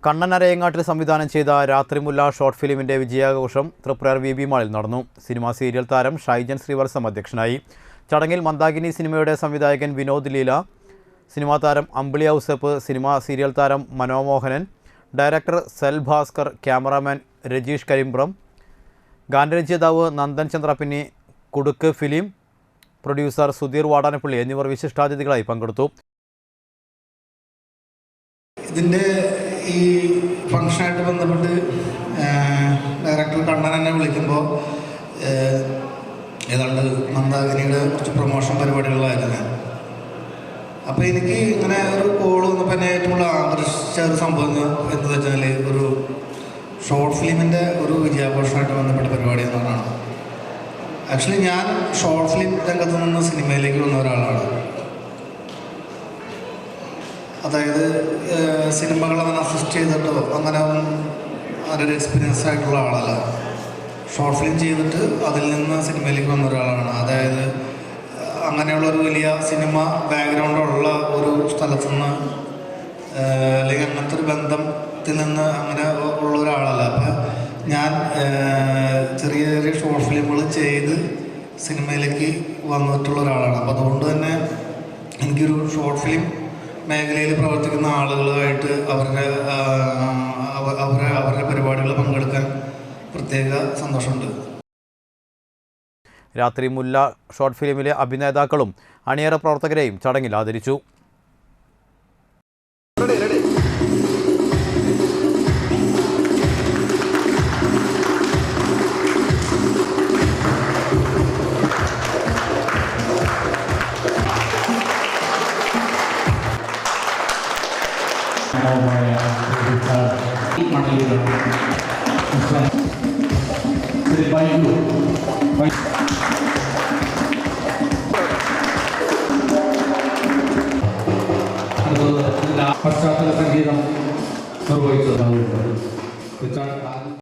കണ്ണൻ അരയങ്ങാട്ടിൽ സംവിധാനം ചെയ്ത രാത്രിമുല്ല short ഫിലിമിൻ്റെ വിജയാഘോഷം Triprayar V B മാളിൽ നടന്നു. സിനിമാ സീരിയൽ താരം ഷൈജൻ ശ്രീവത്സം അധ്യക്ഷനായി. ചടങ്ങിൽ മന്ദാകിനി സിനിമയുടെ സംവിധായകൻ വിനോദ് ലീല, സിനിമാ താരം അമ്പിളി ഔസപ്പ്, സിനിമാ സീരിയൽ താരം മനോമോഹനൻ, ഡയറക്ടർ സെൽ ഭാസ്കർ, ക്യാമറാമാൻ രജീഷ് കരിമ്പ്രം, ഗാനരചയിതാവ് നന്ദൻ ചന്ദ്രപിന്നി, കുടുക്ക് ഫിലിം പ്രൊഡ്യൂസർ സുധീർ വാടാനപ്പള്ളി എന്നിവർ വിശിഷ്ടാതിഥികളായി പങ്കെടുത്തു. ഇതിൻ്റെ ഈ ഫംഗ്ഷനായിട്ട് ബന്ധപ്പെട്ട് ഡയറക്ടർ കണ്ണൻ എന്നെ വിളിക്കുമ്പോൾ ഏതാണ്ട് മന്ദാകിനിയുടെ കുറച്ച് പ്രൊമോഷൻ പരിപാടികളായിരുന്നു ഞാൻ. അപ്പോൾ എനിക്ക് ഇങ്ങനെ ഒരു കോൾ വന്നപ്പോൾ എന്നെ ഏറ്റവും കൂടുതൽ ആകർഷിച്ച ഒരു സംഭവം എന്ന് വെച്ചാൽ ഒരു ഷോർട്ട് ഫിലിമിൻ്റെ ഒരു വിജയാഘോഷമായിട്ട് ബന്ധപ്പെട്ട പരിപാടി എന്നാണ്. ആക്ച്വലി ഞാൻ ഷോർട്ട് ഫിലിം രംഗത്ത് നിന്ന് സിനിമയിലേക്ക് വന്ന ഒരാളാണ്. അതായത് സിനിമകൾ അങ്ങനെ അസിസ്റ്റ് ചെയ്തിട്ടോ അങ്ങനെ അതിൻ്റെ എക്സ്പീരിയൻസ് ആയിട്ടുള്ള ആളല്ല. ഷോർട്ട് ഫിലിം ചെയ്തിട്ട് അതിൽ നിന്ന് സിനിമയിലേക്ക് വന്ന ഒരാളാണ്. അതായത് അങ്ങനെയുള്ളൊരു വലിയ സിനിമ ബാക്ക്ഗ്രൗണ്ടുള്ള ഒരു സ്ഥലത്തു നിന്ന് അല്ലെങ്കിൽ അങ്ങനത്തെ ഒരു ബന്ധത്തിൽ നിന്ന് അങ്ങനെ ഉള്ള ഒരാളല്ല. അപ്പം ഞാൻ ചെറിയ ചെറിയ ഷോർട്ട് ഫിലിമുകൾ ചെയ്ത് സിനിമയിലേക്ക് വന്നിട്ടുള്ള ഒരാളാണ്. അപ്പോൾ അതുകൊണ്ട് തന്നെ എനിക്കൊരു ഷോർട്ട് ഫിലിം മേഖലയിൽ പ്രവർത്തിക്കുന്ന ആളുകളുമായിട്ട് അവരുടെ പരിപാടികൾ പങ്കെടുക്കാൻ പ്രത്യേക സന്തോഷമുണ്ട്. രാത്രിമുല്ല ഷോർട്ട് ഫിലിമിലെ അഭിനേതാക്കളും അണിയറ പ്രവർത്തകരെയും ചടങ്ങിൽ ആദരിച്ചു. പശ്ചാത്തല സംഗീതം നിർവഹിച്ചത്